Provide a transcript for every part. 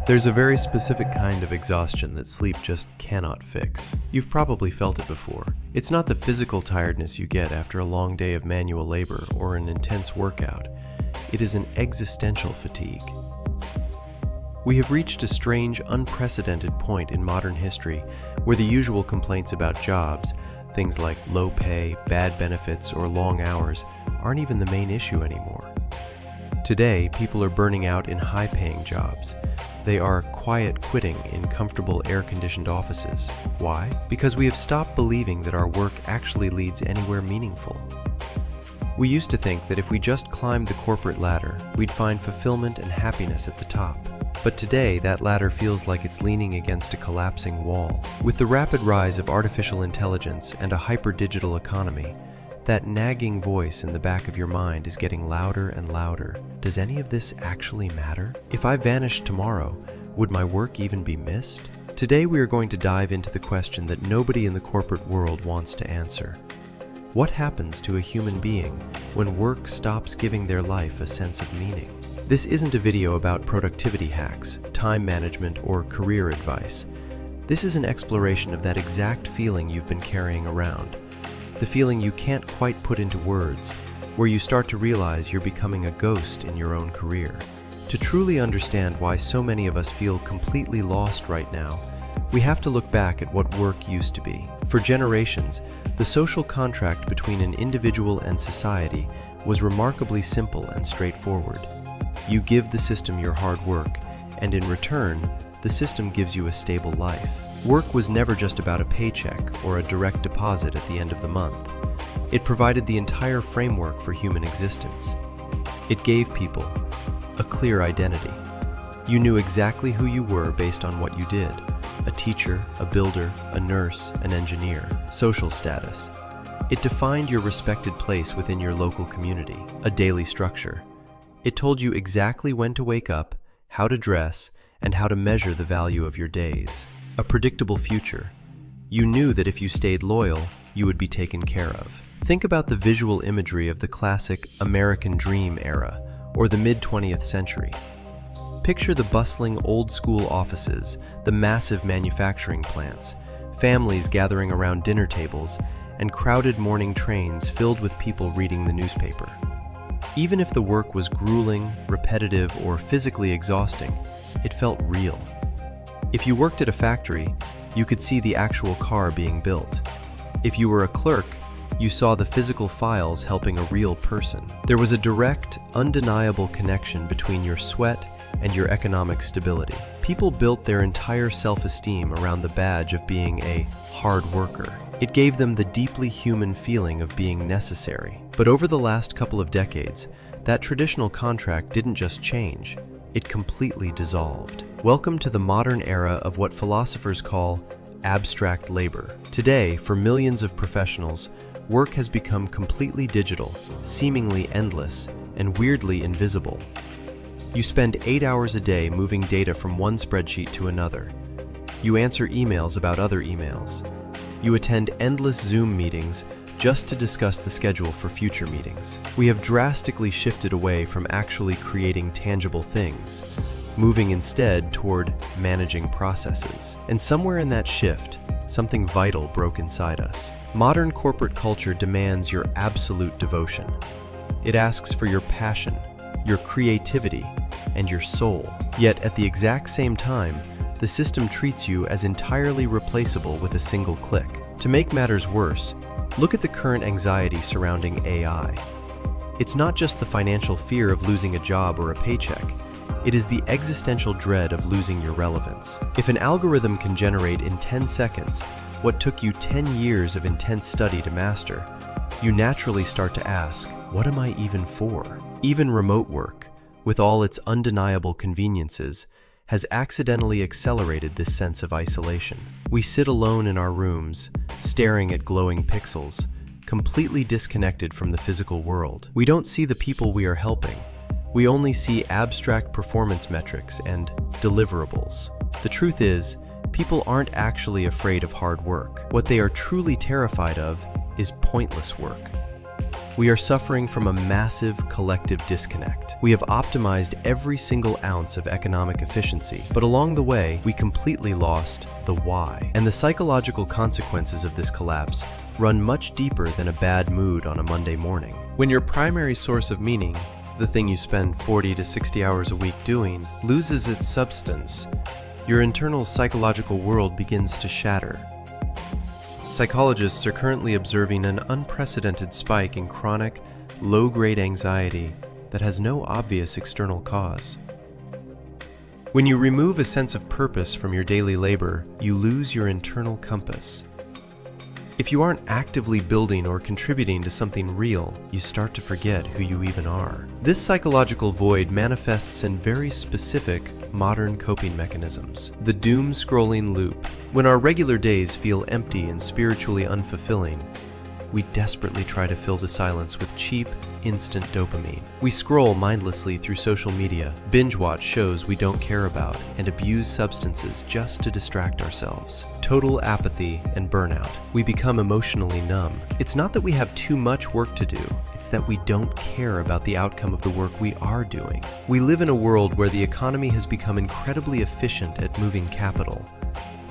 There's a very specific kind of exhaustion that sleep just cannot fix. You've probably felt it before. It's not the physical tiredness you get after a long day of manual labor or an intense workout. It is an existential fatigue. We have reached a strange, unprecedented point in modern history where the usual complaints about jobs, things like low pay, bad benefits, or long hours, aren't even the main issue anymore. Today, people are burning out in high-paying jobs. They are quiet quitting in comfortable air-conditioned offices. Why? Because we have stopped believing that our work actually leads anywhere meaningful. We used to think that if we just climbed the corporate ladder, we'd find fulfillment and happiness at the top. But today, that ladder feels like it's leaning against a collapsing wall. With the rapid rise of artificial intelligence and a hyper-digital economy, that nagging voice in the back of your mind is getting louder and louder. Does any of this actually matter? If I vanished tomorrow, would my work even be missed? Today we are going to dive into the question that nobody in the corporate world wants to answer. What happens to a human being when work stops giving their life a sense of meaning? This isn't a video about productivity hacks, time management, or career advice. This is an exploration of that exact feeling you've been carrying around. The feeling you can't quite put into words, where you start to realize you're becoming a ghost in your own career. To truly understand why so many of us feel completely lost right now, we have to look back at what work used to be. For generations, the social contract between an individual and society was remarkably simple and straightforward. You give the system your hard work, and in return, the system gives you a stable life. Work was never just about a paycheck or a direct deposit at the end of the month. It provided the entire framework for human existence. It gave people a clear identity. You knew exactly who you were based on what you did: a teacher, a builder, a nurse, an engineer. Social status. It defined your respected place within your local community, a daily structure. It told you exactly when to wake up, how to dress, and how to measure the value of your days. A predictable future. You knew that if you stayed loyal, you would be taken care of. Think about the visual imagery of the classic American Dream era, or the mid-20th century. Picture the bustling old-school offices, the massive manufacturing plants, families gathering around dinner tables, and crowded morning trains filled with people reading the newspaper. Even if the work was grueling, repetitive, or physically exhausting, it felt real. If you worked at a factory, you could see the actual car being built. If you were a clerk, you saw the physical files helping a real person. There was a direct, undeniable connection between your sweat and your economic stability. People built their entire self-esteem around the badge of being a hard worker. It gave them the deeply human feeling of being necessary. But over the last couple of decades, that traditional contract didn't just change, it completely dissolved. Welcome to the modern era of what philosophers call abstract labor. Today, for millions of professionals, work has become completely digital, seemingly endless, and weirdly invisible. You spend 8 hours a day moving data from one spreadsheet to another. You answer emails about other emails. You attend endless Zoom meetings just to discuss the schedule for future meetings. We have drastically shifted away from actually creating tangible things, moving instead toward managing processes. And somewhere in that shift, something vital broke inside us. Modern corporate culture demands your absolute devotion. It asks for your passion, your creativity, and your soul. Yet at the exact same time, the system treats you as entirely replaceable with a single click. To make matters worse, look at the current anxiety surrounding AI. It's not just the financial fear of losing a job or a paycheck. It is the existential dread of losing your relevance. If an algorithm can generate in 10 seconds what took you 10 years of intense study to master, you naturally start to ask, what am I even for? Even remote work, with all its undeniable conveniences, has accidentally accelerated this sense of isolation. We sit alone in our rooms, staring at glowing pixels, completely disconnected from the physical world. We don't see the people we are helping. We only see abstract performance metrics and deliverables. The truth is, people aren't actually afraid of hard work. What they are truly terrified of is pointless work. We are suffering from a massive collective disconnect. We have optimized every single ounce of economic efficiency, but along the way, we completely lost the why. And the psychological consequences of this collapse run much deeper than a bad mood on a Monday morning. When your primary source of meaning, the thing you spend 40 to 60 hours a week doing, loses its substance, your internal psychological world begins to shatter. Psychologists are currently observing an unprecedented spike in chronic, low-grade anxiety that has no obvious external cause. When you remove a sense of purpose from your daily labor, you lose your internal compass. If you aren't actively building or contributing to something real, you start to forget who you even are. This psychological void manifests in very specific, modern coping mechanisms. The doom-scrolling loop. When our regular days feel empty and spiritually unfulfilling, we desperately try to fill the silence with cheap, instant dopamine. We scroll mindlessly through social media, binge-watch shows we don't care about, and abuse substances just to distract ourselves. Total apathy and burnout. We become emotionally numb. It's not that we have too much work to do, it's that we don't care about the outcome of the work we are doing. We live in a world where the economy has become incredibly efficient at moving capital,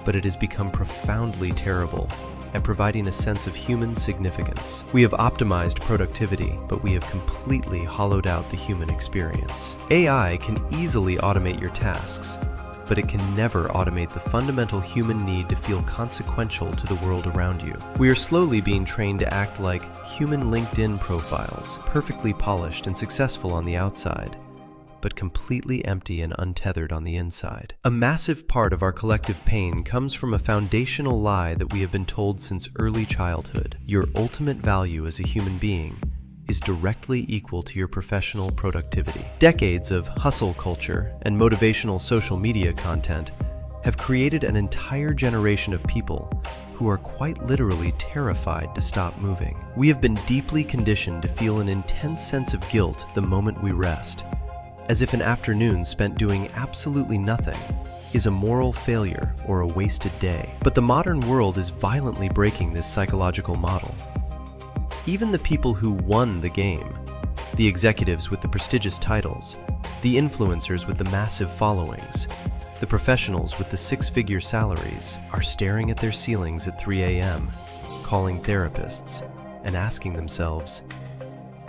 but it has become profoundly terrible at providing a sense of human significance. We have optimized productivity, but we have completely hollowed out the human experience. AI can easily automate your tasks, but it can never automate the fundamental human need to feel consequential to the world around you. We are slowly being trained to act like human LinkedIn profiles, perfectly polished and successful on the outside, but completely empty and untethered on the inside. A massive part of our collective pain comes from a foundational lie that we have been told since early childhood. Your ultimate value as a human being is directly equal to your professional productivity. Decades of hustle culture and motivational social media content have created an entire generation of people who are quite literally terrified to stop moving. We have been deeply conditioned to feel an intense sense of guilt the moment we rest, as if an afternoon spent doing absolutely nothing is a moral failure or a wasted day. But the modern world is violently breaking this psychological model. Even the people who won the game, the executives with the prestigious titles, the influencers with the massive followings, the professionals with the six-figure salaries, are staring at their ceilings at 3 a.m., calling therapists, and asking themselves,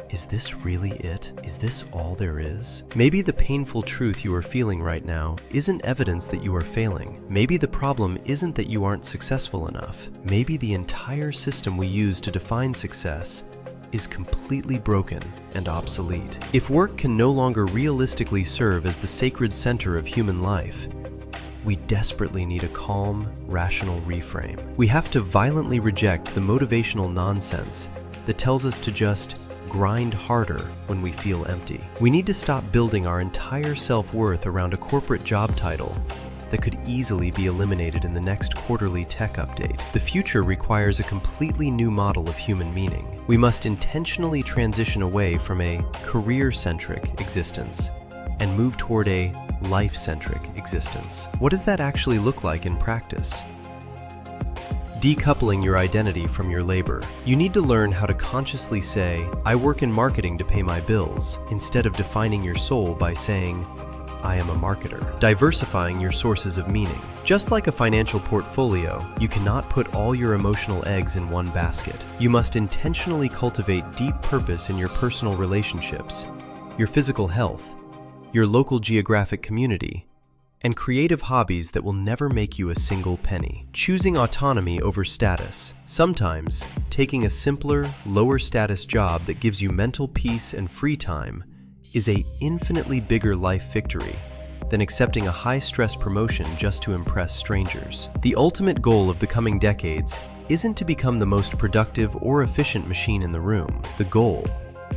is this really it? Is this all there is? Maybe the painful truth you are feeling right now isn't evidence that you are failing. Maybe the problem isn't that you aren't successful enough. Maybe the entire system we use to define success is completely broken and obsolete. If work can no longer realistically serve as the sacred center of human life, we desperately need a calm, rational reframe. We have to violently reject the motivational nonsense that tells us to just grind harder when we feel empty. We need to stop building our entire self-worth around a corporate job title that could easily be eliminated in the next quarterly tech update. The future requires a completely new model of human meaning. We must intentionally transition away from a career-centric existence and move toward a life-centric existence. What does that actually look like in practice? Decoupling your identity from your labor. You need to learn how to consciously say, I work in marketing to pay my bills, instead of defining your soul by saying, I am a marketer. Diversifying your sources of meaning. Just like a financial portfolio, you cannot put all your emotional eggs in one basket. You must intentionally cultivate deep purpose in your personal relationships, your physical health, your local geographic community, and creative hobbies that will never make you a single penny. Choosing autonomy over status. Sometimes, taking a simpler, lower status job that gives you mental peace and free time is an infinitely bigger life victory than accepting a high-stress promotion just to impress strangers. The ultimate goal of the coming decades isn't to become the most productive or efficient machine in the room. The goal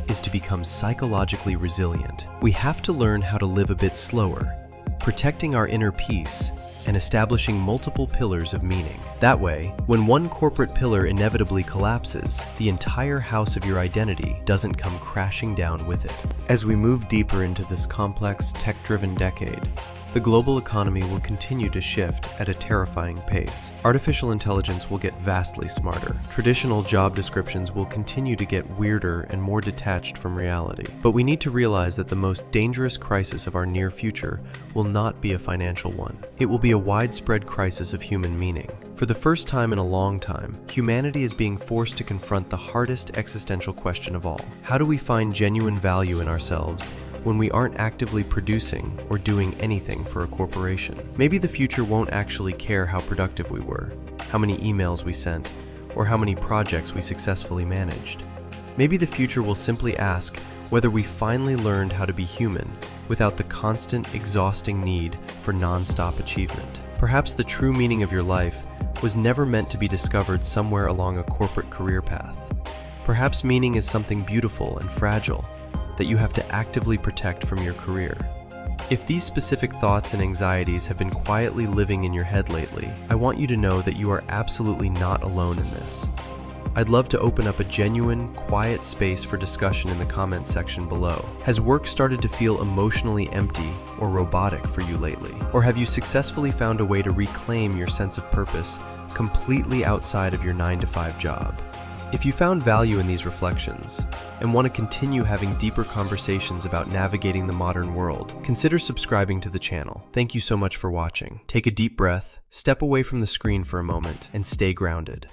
is to become psychologically resilient. We have to learn how to live a bit slower, protecting our inner peace and establishing multiple pillars of meaning. That way, when one corporate pillar inevitably collapses, the entire house of your identity doesn't come crashing down with it. As we move deeper into this complex, tech-driven decade, The global economy will continue to shift at a terrifying pace. Artificial intelligence will get vastly smarter. Traditional job descriptions will continue to get weirder and more detached from reality. But we need to realize that the most dangerous crisis of our near future will not be a financial one. It will be a widespread crisis of human meaning. For the first time in a long time, humanity is being forced to confront the hardest existential question of all. How do we find genuine value in ourselves when we aren't actively producing or doing anything for a corporation? Maybe the future won't actually care how productive we were, how many emails we sent, or how many projects we successfully managed. Maybe the future will simply ask whether we finally learned how to be human without the constant, exhausting need for non-stop achievement. Perhaps the true meaning of your life was never meant to be discovered somewhere along a corporate career path. Perhaps meaning is something beautiful and fragile that you have to actively protect from your career. If these specific thoughts and anxieties have been quietly living in your head lately, I want you to know that you are absolutely not alone in this. I'd love to open up a genuine, quiet space for discussion in the comments section below. Has work started to feel emotionally empty or robotic for you lately? Or have you successfully found a way to reclaim your sense of purpose completely outside of your 9-to-5 job? If you found value in these reflections and want to continue having deeper conversations about navigating the modern world, consider subscribing to the channel. Thank you so much for watching. Take a deep breath, step away from the screen for a moment, and stay grounded.